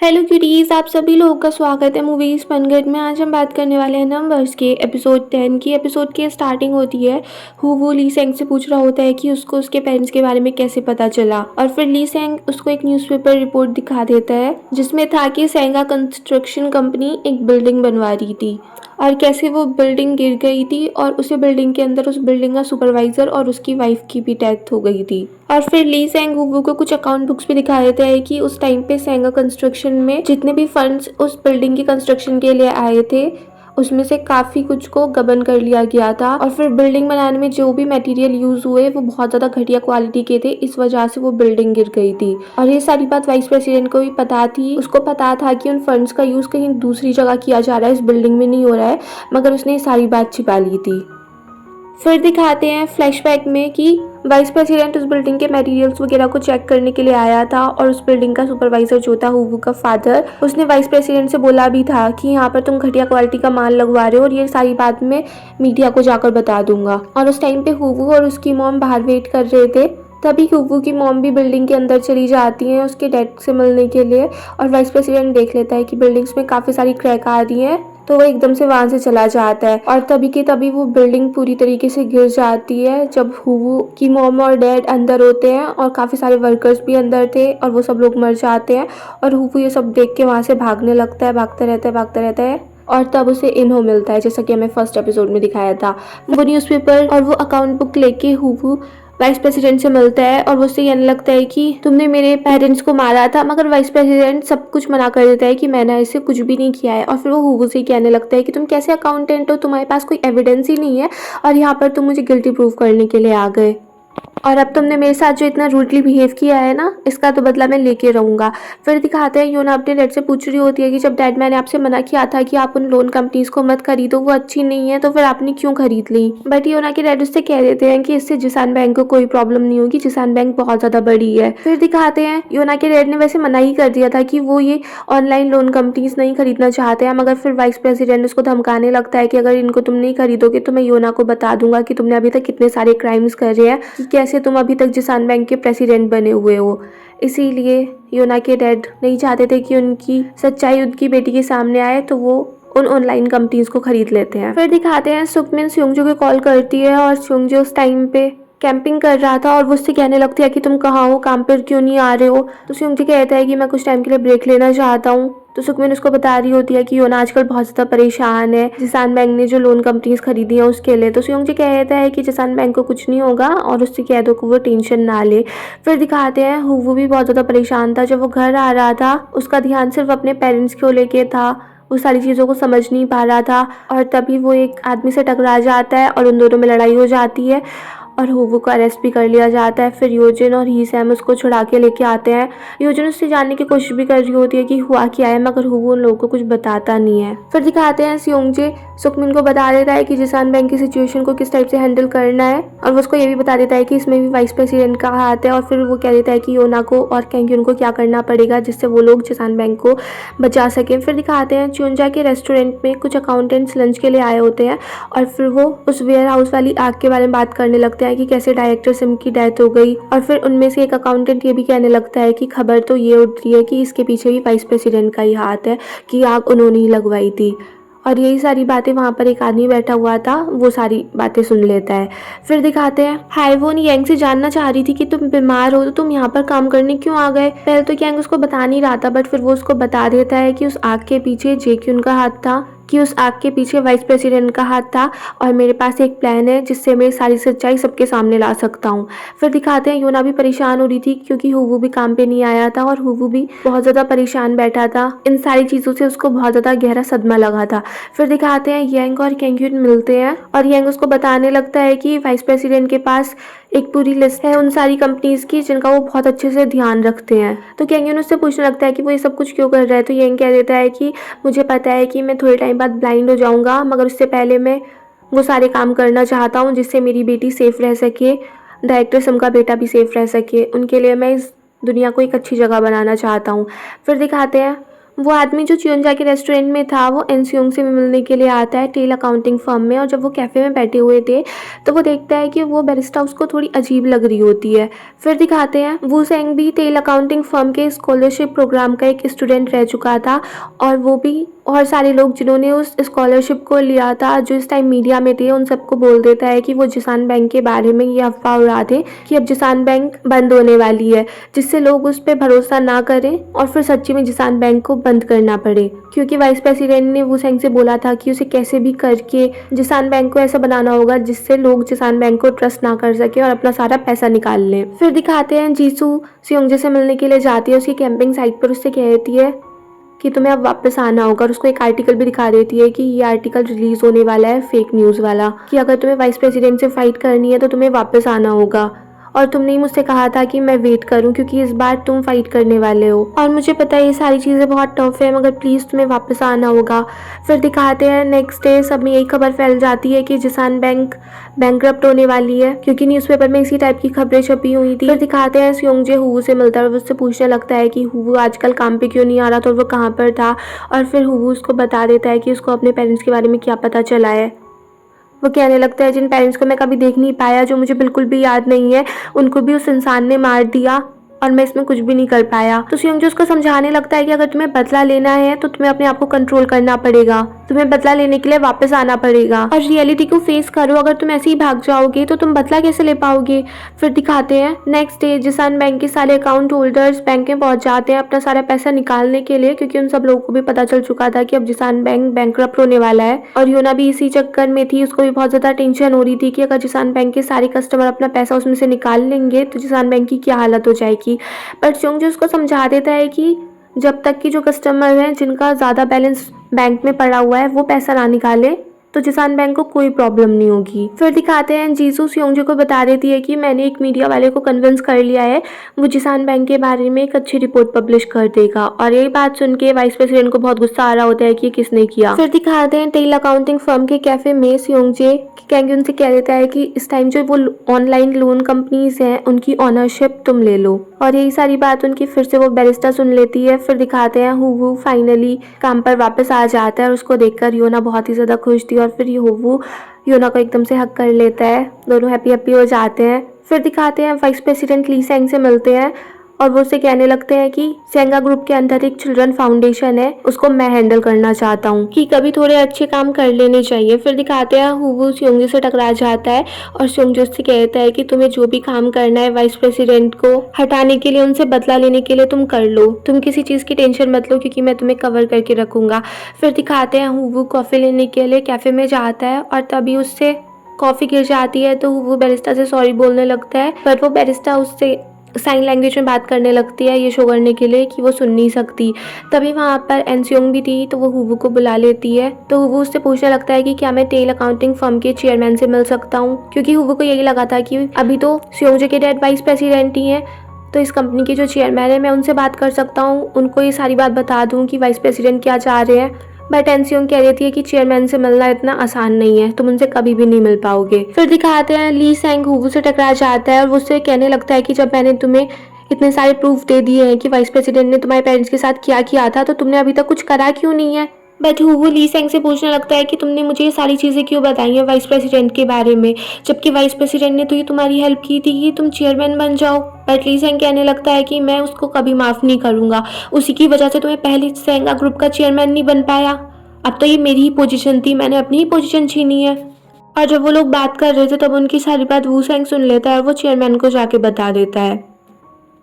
Hello cuties, आप सभी लोगों का स्वागत है मूवीज फनगट में। आज हम बात करने वाले हैं नंबर्स के एपिसोड 10 की। एपिसोड की स्टार्टिंग होती है, हूवू ली सेंग से पूछ रहा होता है कि उसको उसके पेरेंट्स के बारे में कैसे पता चला, और फिर ली सेंग उसको एक न्यूज़पेपर रिपोर्ट दिखा देता है जिसमें था कि सेंगा कंस्ट्रक्शन कंपनी एक बिल्डिंग बनवा रही थी और कैसे वो बिल्डिंग गिर गई थी और उसी बिल्डिंग के अंदर उस बिल्डिंग का सुपरवाइजर और उसकी वाइफ की भी डेथ हो गई थी। और फिर ली सेंग हूवू को कुछ अकाउंट बुक्स भी दिखा देता है कि उस टाइम पे सेंगा कंस्ट्रक्शन में जितने भी फंड्स उस बिल्डिंग की कंस्ट्रक्शन के लिए आए थे उसमें से काफी कुछ को गबन कर लिया गया था, और फिर बिल्डिंग बनाने में जो भी मटेरियल यूज हुए वो बहुत ज्यादा घटिया क्वालिटी के थे, इस वजह से वो बिल्डिंग गिर गई थी। और ये सारी बात वाइस प्रेसिडेंट को भी पता थी। उसको पता था कि उन फंड्स का यूज कहीं दूसरी जगह किया जा रहा है, इस बिल्डिंग में नहीं हो रहा है, मगर उसने ये सारी बात छिपा ली थी। फिर दिखाते हैं फ्लैशबैक में कि वाइस प्रेसिडेंट उस बिल्डिंग के मटेरियल्स वगैरह को चेक करने के लिए आया था, और उस बिल्डिंग का सुपरवाइजर जो था हूवू का फादर, उसने वाइस प्रेसिडेंट से बोला भी था कि यहाँ पर तुम घटिया क्वालिटी का माल लगवा रहे हो और ये सारी बात मैं मीडिया को जाकर बता दूंगा। और उस टाइम पे हूवू और उसकी मॉम बाहर वेट कर रहे थे। तभी हूवू की मॉम भी बिल्डिंग के अंदर चली जाती है उसके डैड से मिलने के लिए, और वाइस प्रेसिडेंट देख लेता है कि बिल्डिंग्स में काफी सारी क्रैक आ रही हैं, तो वो एकदम से वहां से चला जाता है। और तभी के तभी वो बिल्डिंग पूरी तरीके से गिर जाती है जब हूवू की मॉम और डैड अंदर होते हैं, और काफी सारे वर्कर्स भी अंदर थे और वो सब लोग मर जाते हैं। और हूवू ये सब देख के वहां से भागने लगता है, भागता रहता है और तब उसे इन्हो मिलता है, जैसा कि हमें फर्स्ट एपिसोड में दिखाया था। वो न्यूज़पेपर और वो अकाउंट बुक लेके हूवू वाइस प्रेसिडेंट से मिलता है और वो उससे कहने लगता है कि तुमने मेरे पेरेंट्स को मारा था, मगर वाइस प्रेसिडेंट सब कुछ मना कर देता है कि मैंने ऐसे कुछ भी नहीं किया है। और फिर वो हूवू से कहने लगता है कि तुम कैसे अकाउंटेंट हो, तुम्हारे पास कोई एविडेंस ही नहीं है और यहाँ पर तुम मुझे गिल्टी प्रूव करने के लिए आ गए, और अब तुमने मेरे साथ जो इतना रूडली बिहेव किया है ना, इसका तो बदला मैं लेके रहूंगा। फिर दिखाते हैं योना अपने डैड से पूछ रही होती है कि जब डैड मैंने आपसे मना किया था कि आप उन लोन कंपनीज को मत खरीदो, वो अच्छी नहीं है, तो फिर आपने क्यों खरीद ली। बट योना के डैड उससे कह देते हैं कि इससे जिसान बैंक को कोई प्रॉब्लम नहीं होगी, जिसान बैंक बहुत ज्यादा बड़ी है। फिर दिखाते हैं योना के डैड ने वैसे मना ही कर दिया था कि वो ये ऑनलाइन लोन कंपनीज नहीं खरीदना चाहते हैं, मगर फिर वाइस प्रेसिडेंट उसको धमकाने लगता है कि अगर इनको तुम नहीं खरीदोगे तो मैं योना को बता दूंगा कि तुमने अभी तक कितने सारे क्राइम्स कर रहे हैं, कि कैसे तुम अभी तक जिसान बैंक के प्रेसिडेंट बने हुए हो। इसीलिए योना के डैड नहीं चाहते थे कि उनकी सच्चाई उनकी बेटी के सामने आए, तो वो उन ऑनलाइन कंपनीज को खरीद लेते हैं। फिर दिखाते हैं सुकमिन स्योंगजो को कॉल करती है और स्योंगजो उस टाइम पे कैंपिंग कर रहा था और वो उससे कहने लगती है कि तुम कहाँ हो, काम पर क्यों नहीं आ रहे हो। तो स्योंगजो कहता है कि मैं कुछ टाइम के लिए ब्रेक लेना चाहता हूँ। तो सुकमिन उसको बता रही होती है कि योना आजकल बहुत ज्यादा परेशान है जिसान बैंक ने जो लोन कंपनीज खरीदी है उसके लिए। तो स्योंगजो कहता है कि जिसान बैंक को कुछ नहीं होगा और उससे कह दो कि वो टेंशन ना ले। फिर दिखाते हैं हूवू भी बहुत ज्यादा परेशान था। जब वो घर आ रहा था उसका ध्यान सिर्फ अपने पेरेंट्स को लेके था, वो सारी चीज़ों को समझ नहीं पा रहा था, और तभी वो एक आदमी से टकरा जाता है और उन दोनों में लड़ाई हो जाती है और हूवू को अरेस्ट भी कर लिया जाता है। फिर योजिन और ही सैम उसको छुड़ा के लेके आते हैं। योजिन उससे जानने की कोशिश भी कर रही होती है कि हुआ क्या है, मगर हूवू उन लोगों को कुछ बताता नहीं है। फिर दिखाते हैं स्योंगजे सुकमिन को बता देता है कि जिसान बैंक की सिचुएशन को किस टाइप से हैंडल करना है, और वो उसको ये भी बता देता है कि इसमें भी वाइस प्रेसिडेंट का हाथ है। और फिर वो कह देता है कि योना को और कैंग्यून को क्या करना पड़ेगा जिससे वो लोग जिसान बैंक को बचा सकें। फिर दिखाते हैं च्योंजा के रेस्टोरेंट में कुछ अकाउंटेंट्स लंच के लिए आए होते हैं, और फिर वो उस वेयर हाउस वाली आग के बारे में बात करने लगते हैं कि कैसे डायरेक्टर सिम की डेथ हो गई। और फिर उनमें से एक अकाउंटेंट ये भी कहने लगता है कि खबर तो ये उठ रही है कि इसके पीछे भी वाइस प्रेसिडेंट का ही हाथ है, कि आग उन्होंने ही लगवाई थी। और यही सारी बातें वहाँ पर एक आदमी बैठा हुआ था वो सारी बातें सुन लेता है। फिर दिखाते हैं हाईवोन यांग से जानना चाह रही थी कि तुम बीमार हो तो तुम यहाँ पर काम करने क्यों आ गए। पहले तो यांग उसको बता नहीं रहा था, बट फिर वो उसको बता देता है कि उस आग के पीछे जेक्यून का हाथ था, कि उस आग के पीछे वाइस प्रेसिडेंट का हाथ था, और मेरे पास एक प्लान है जिससे मैं सारी सच्चाई सबके सामने ला सकता हूँ। फिर दिखाते हैं योना भी परेशान हो रही थी क्योंकि हूवू भी काम पे नहीं आया था और हूवू भी बहुत ज़्यादा परेशान बैठा था। इन सारी चीज़ों से उसको बहुत ज़्यादा गहरा सदमा लगा था। फिर दिखाते हैं यांग और कैंग्यून मिलते हैं और यांग उसको बताने लगता है कि वाइस प्रेसिडेंट के पास एक पूरी लिस्ट है उन सारी कंपनीज की जिनका वो बहुत अच्छे से ध्यान रखते हैं। तो कैंग्यून उससे पूछने लगता है कि वो ये सब कुछ क्यों कर रहा है। तो यांग कह देता है कि मुझे पता है कि मैं थोड़े टाइम बाद ब्लाइंड हो जाऊंगा, मगर उससे पहले मैं वो सारे काम करना चाहता हूँ जिससे मेरी बेटी सेफ रह सके, डायरेक्टर सिम का बेटा भी सेफ रह सके। उनके लिए मैं इस दुनिया को एक अच्छी जगह बनाना चाहता हूँ। फिर दिखाते हैं वो आदमी जो चियोंजा के रेस्टोरेंट में था वो एनसियोंग से मिलने के लिए आता है टेल अकाउंटिंग फर्म में। और जब वो कैफ़े में बैठे हुए थे तो वो देखता है कि वो बैरिस्टा उसको थोड़ी अजीब लग रही होती है। फिर दिखाते हैं वू सेंग भी टेल अकाउंटिंग फर्म के स्कॉलरशिप प्रोग्राम का एक स्टूडेंट रह चुका था और वो भी और सारे लोग जिन्होंने उस स्कॉलरशिप को लिया था जो इस टाइम मीडिया में थे उन सबको बोल देता है कि वो जिसान बैंक के बारे में ये अफवाह उड़ाते कि अब जिसान बैंक बंद होने वाली है, जिससे लोग उस पर भरोसा ना करें और फिर सच्ची में जिसान बैंक को बंद करना पड़े। क्योंकि वाइस प्रेसिडेंट ने वू सेंग से बोला था कि उसे कैसे भी करके जिसान बैंक को ऐसा बनाना होगा जिससे लोग जिसान बैंक को ट्रस्ट ना कर सके और अपना सारा पैसा निकाल लें। फिर दिखाते हैं जीसू सियोंजे से मिलने के लिए जाती है उसकी कैंपिंग साइट पर। उससे कहती है कि तुम्हें अब वापस आना होगा और उसको एक आर्टिकल भी दिखा देती है कि ये आर्टिकल रिलीज होने वाला है फेक न्यूज़ वाला, कि अगर तुम्हें वाइस प्रेसिडेंट से फाइट करनी है तो तुम्हें वापस आना होगा और तुमने ही मुझसे कहा था कि मैं वेट करूं क्योंकि इस बार तुम फाइट करने वाले हो और मुझे पता है ये सारी चीज़ें बहुत टफ है मगर प्लीज़ तुम्हें वापस आना होगा। फिर दिखाते हैं नेक्स्ट डे सब में यही खबर फैल जाती है कि जिसान बैंक बैंकरप्ट होने वाली है क्योंकि न्यूज़पेपर में इसी टाइप की खबरें छपी हुई थी। फिर दिखाते हैं सियोंजे हुवू से मिलता है और उससे पूछने लगता है कि हुवू आजकल काम पे क्यों नहीं आ रहा था और वो कहाँ पर था। और फिर हुवू उसको बता देता है कि उसको अपने पेरेंट्स के बारे में क्या पता चला है। वो कहने लगता है जिन पेरेंट्स को मैं कभी देख नहीं पाया, जो मुझे बिल्कुल भी याद नहीं है, उनको भी उस इंसान ने मार दिया और मैं इसमें कुछ भी नहीं कर पाया। तो सियोंजे उसको समझाने लगता है कि अगर तुम्हें बदला लेना है तो तुम्हें अपने आप को कंट्रोल करना पड़ेगा, तुम्हें बदला लेने के लिए वापस आना पड़ेगा और रियलिटी को फेस करो। अगर तुम ऐसे ही भाग जाओगे तो तुम बदला कैसे ले पाओगे। फिर दिखाते हैं नेक्स्ट डे जिसान बैंक के सारे अकाउंट होल्डर्स बैंक में पहुंच जाते हैं अपना सारा पैसा निकालने के लिए क्योंकि उन सब लोगों को भी पता चल चुका था कि अब जिसान बैंक बैंकरप्ट होने वाला है। और योना भी इसी चक्कर में थी, उसको भी बहुत ज्यादा टेंशन हो रही थी कि अगर जिसान बैंक के सारे कस्टमर अपना पैसा उसमें से निकाल लेंगे तो जिसान बैंक की क्या हालत हो जाएगी। बट सियोंजे उसको समझा देता है कि जब तक कि जो कस्टमर हैं जिनका ज़्यादा बैलेंस बैंक में पड़ा हुआ है वो पैसा ना निकाले तो जिसान बैंक को कोई प्रॉब्लम नहीं होगी। फिर दिखाते हैं जीसू सियोंजे को बता देती है कि मैंने एक मीडिया वाले को कन्विंस कर लिया है, वो जिसान बैंक के बारे में एक अच्छी रिपोर्ट पब्लिश कर देगा। और यही बात सुन के वाइस प्रेसिडेंट को बहुत गुस्सा आ रहा होता है कि किसने किया। फिर दिखाते हैं टेल अकाउंटिंग फर्म के कैफे में सियोंजे कैंग्यून से कह देता है कि इस टाइम जो वो ऑनलाइन लोन कंपनीज हैं उनकी ओनरशिप तुम ले लो। और यही सारी बात उनकी फिर से वो बैरिस्टा सुन लेती है। फिर दिखाते हैं हुवू फाइनली काम पर वापस आ जाता है और उसको देखकर योना बहुत ही ज़्यादा खुश थी और फिर ये हुवू योना को एकदम से हक कर लेता है, दोनों हैप्पी हैप्पी हो जाते हैं। फिर दिखाते हैं वाइस प्रेसिडेंट ली सेंग से मिलते हैं और वो उससे कहने लगते हैं कि सेंगा ग्रुप के अंदर एक चिल्ड्रन फाउंडेशन है, उसको मैं हैंडल करना चाहता हूँ कि कभी थोड़े अच्छे काम कर लेने चाहिए। फिर दिखाते हैं हुवू सियोंजे से टकरा जाता है और सियोंजे उससे कहता है कि तुम्हें जो भी काम करना है वाइस प्रेसिडेंट को हटाने के लिए, उनसे बदला लेने के लिए तुम कर लो, तुम किसी चीज़ की टेंशन मत लो क्योंकि मैं तुम्हें कवर करके रखूंगा। फिर दिखाते हैं हुवू कॉफ़ी लेने के लिए कैफ़े में जाता है और तभी उससे कॉफ़ी गिर जाती है तो हुवू बैरिस्टा से सॉरी बोलने लगता है पर वो बैरिस्टा उससे साइन लैंग्वेज में बात करने लगती है ये शो करने के लिए कि वो सुन नहीं सकती। तभी वहाँ पर एनसियोंग भी थी तो वो हुवू को बुला लेती है। तो हुवू उससे पूछने लगता है कि क्या मैं टेल अकाउंटिंग फर्म के चेयरमैन से मिल सकता हूँ, क्योंकि हुवू को यही लगा था कि अभी तो सियोंजे के डैड वाइस प्रेसिडेंट ही हैं तो इस कंपनी के जो चेयरमैन है मैं उनसे बात कर सकता हूँ, उनको ये सारी बात बता दूँ कि वाइस प्रेसिडेंट क्या चाह रहे हैं। बट एनसियोंग कह देती है कि चेयरमैन से मिलना इतना आसान नहीं है, तुम उनसे कभी भी नहीं मिल पाओगे। फिर दिखाते हैं ली सेंग हुवू से टकरा जाता है और वो उससे कहने लगता है कि जब मैंने तुम्हें इतने सारे प्रूफ दे दिए हैं कि वाइस प्रेसिडेंट ने तुम्हारे पेरेंट्स के साथ क्या किया था तो तुमने अभी तक कुछ करा क्यों नहीं है। बट हुवू ली सेंग से पूछने लगता है कि तुमने मुझे ये सारी चीज़ें क्यों बताई हैं वाइस प्रेसिडेंट के बारे में, जबकि वाइस प्रेसिडेंट ने तो ये तुम्हारी हेल्प की थी कि तुम चेयरमैन बन जाओ। बट ली सेंग कहने लगता है कि मैं उसको कभी माफ़ नहीं करूँगा, उसी की वजह से तुम्हें पहले सेंगा ग्रुप का चेयरमैन नहीं बन पाया, अब तो ये मेरी ही पोजीशन थी, मैंने अपनी ही पोजीशन छीनी है। और जब वो लोग बात कर रहे थे तब उनकी सारी बात वू सेंग सुन लेता है और वो चेयरमैन को जाके बता देता है।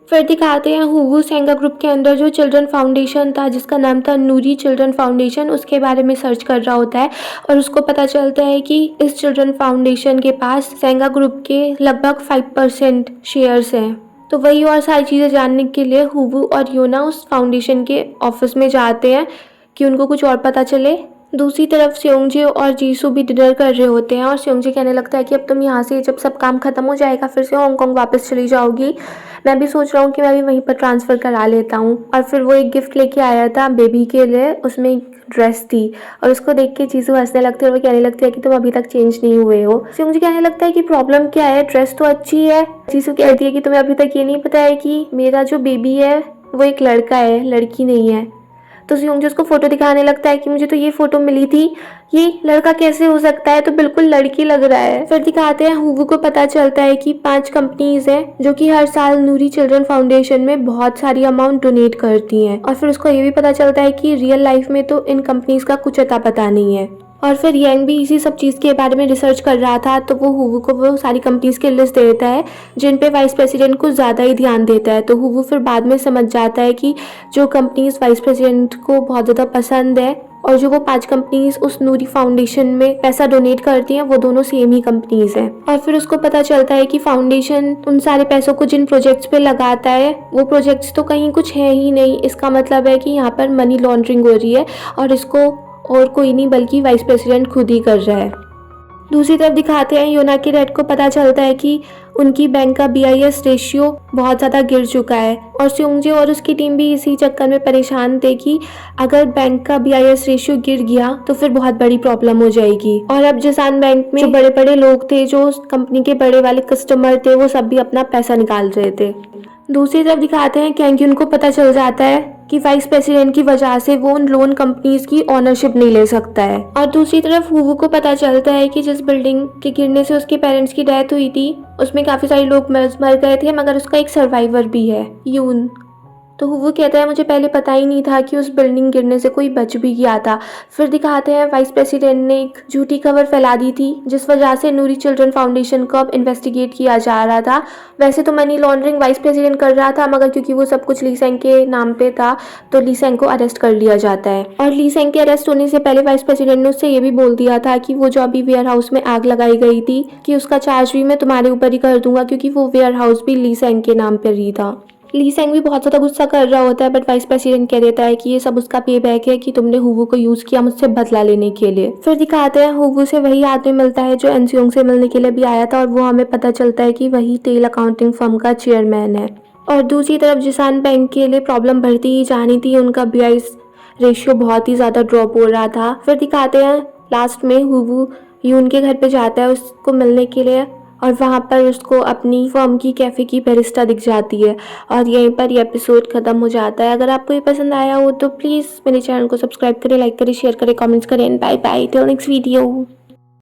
फिर दिखाते हैं हुवू सेंगा ग्रुप के अंदर जो चिल्ड्रन फाउंडेशन था जिसका नाम था नूरी चिल्ड्रन फाउंडेशन, उसके बारे में सर्च कर रहा होता है और उसको पता चलता है कि इस चिल्ड्रन फाउंडेशन के पास सेंगा ग्रुप के लगभग 5% शेयर्स हैं। तो वही और सारी चीज़ें जानने के लिए हुवू और योना उस फाउंडेशन के ऑफिस में जाते हैं कि उनको कुछ और पता चले। दूसरी तरफ सियोंजे और जीसू भी डिनर कर रहे होते हैं और सियोंजे कहने लगता है कि अब तुम यहाँ से जब सब काम खत्म हो जाएगा फिर से हांगकांग वापस चली जाओगी, मैं भी सोच रहा हूँ कि मैं भी वहीं पर ट्रांसफ़र करा लेता हूँ। और फिर वो एक गिफ्ट लेके आया था बेबी के लिए, उसमें एक ड्रेस थी और उसको देख के जीसू हंसने लगती है और वो कहने लगती है कि तुम अभी तक चेंज नहीं हुए हो। सियोंजे कहने लगता है कि प्रॉब्लम क्या है, ड्रेस तो अच्छी है। जीसू कहती है कि तुम्हें अभी तक ये नहीं पता है कि मेरा जो बेबी है वो एक लड़का है, लड़की नहीं है। तो सुयोंग उसको फ़ोटो दिखाने लगता है कि मुझे तो ये फ़ोटो मिली थी, ये लड़का कैसे हो सकता है, तो बिल्कुल लड़की लग रहा है। फिर दिखाते हैं हुवू को पता चलता है कि 5 कंपनीज हैं जो कि हर साल नूरी चिल्ड्रन फाउंडेशन में बहुत सारी अमाउंट डोनेट करती हैं, और फिर उसको ये भी पता चलता है कि रियल लाइफ में तो इन कंपनीज का कुछ अता पता नहीं है। और फिर यंग भी इसी सब चीज़ के बारे में रिसर्च कर रहा था, तो वो हुवू को वो सारी कंपनीज की लिस्ट दे देता है जिन पे वाइस प्रेसिडेंट कुछ ज़्यादा ही ध्यान देता है। तो हुवू फिर बाद में समझ जाता है कि जो कंपनीज वाइस प्रेसिडेंट को बहुत ज़्यादा पसंद है और जो वो 5 कंपनीज उस नूरी फाउंडेशन में पैसा डोनेट करती हैं, वो दोनों सेम ही कंपनीज हैं। और फिर उसको पता चलता है कि फाउंडेशन उन सारे पैसों को जिन प्रोजेक्ट्स पे लगाता है वो प्रोजेक्ट्स तो कहीं कुछ है ही नहीं। इसका मतलब है कि यहाँ पर मनी लॉन्ड्रिंग हो रही है और इसको और कोई नहीं बल्कि वाइस प्रेसिडेंट खुद ही कर रहा है। दूसरी तरफ दिखाते हैं योना के डैड को पता चलता है कि उनकी बैंक का BIS रेशियो बहुत ज़्यादा गिर चुका है, और सुयोंगजे और उसकी टीम भी इसी चक्कर में परेशान थे कि अगर बैंक का BIS रेशियो गिर गया तो फिर बहुत बड़ी प्रॉब्लम हो जाएगी। और अब जिसान बैंक में जो बड़े बड़े लोग थे, जो उस कंपनी के बड़े वाले कस्टमर थे, वो सब भी अपना पैसा निकाल रहे थे। दूसरी तरफ दिखाते हैं कैंग्यून को पता चल जाता है कि वाइस प्रेसिडेंट की वजह से वो उन लोन कंपनीज की ओनरशिप नहीं ले सकता है। और दूसरी तरफ हुवू को पता चलता है कि जिस बिल्डिंग के गिरने से उसके पेरेंट्स की डेथ हुई थी उसमें काफी सारे लोग मर गए थे, मगर उसका एक सर्वाइवर भी है, यून। तो हुवू कहता है मुझे पहले पता ही नहीं था कि उस बिल्डिंग गिरने से कोई बच भी गया था। फिर दिखाते हैं वाइस प्रेसिडेंट ने एक झूठी खबर फैला दी थी जिस वजह से नूरी चिल्ड्रन फाउंडेशन को अब इन्वेस्टिगेट किया जा रहा था। वैसे तो मनी लॉन्ड्रिंग वाइस प्रेसिडेंट कर रहा था, मगर क्योंकि वो सब कुछ ली सेंग के नाम पे था तो ली सेंग को अरेस्ट कर लिया जाता है। और ली सेंग के अरेस्ट होने से पहले वाइस प्रेसिडेंट ने उससे ये भी बोल दिया था कि वो जो अभी वेयर हाउस में आग लगाई गई थी कि उसका चार्ज भी मैं तुम्हारे ऊपर ही कर दूंगा, क्योंकि वो वेयर हाउस भी ली सेंग के नाम पर ही था। ली सेंग भी बहुत ज़्यादा गुस्सा कर रहा होता है, बट वाइस प्रेसिडेंट कह देता है कि ये सब उसका पे बैक है कि तुमने हुवू को यूज़ किया मुझसे बदला लेने के लिए। फिर दिखाते हैं हुवू से वही आदमी मिलता है जो एनसियोंग से मिलने के लिए भी आया था, और वो हमें पता चलता है कि वही टेल अकाउंटिंग फर्म का चेयरमैन है। और दूसरी तरफ जिसान बैंक के लिए प्रॉब्लम बढ़ती ही जानी थी, उनका BIS रेशियो बहुत ही ज़्यादा ड्रॉप हो रहा था। फिर दिखाते हैं लास्ट में हुवू यून के घर पे जाता है उसको मिलने के लिए, और वहाँ पर उसको अपनी फर्म की कैफ़े की बैरिस्टा दिख जाती है। और यहीं पर ये एपिसोड ख़त्म हो जाता है। अगर आपको ये पसंद आया हो तो प्लीज़ मेरे चैनल को सब्सक्राइब करें, लाइक करें, शेयर करें, कमेंट्स करें। Bye bye, till next video.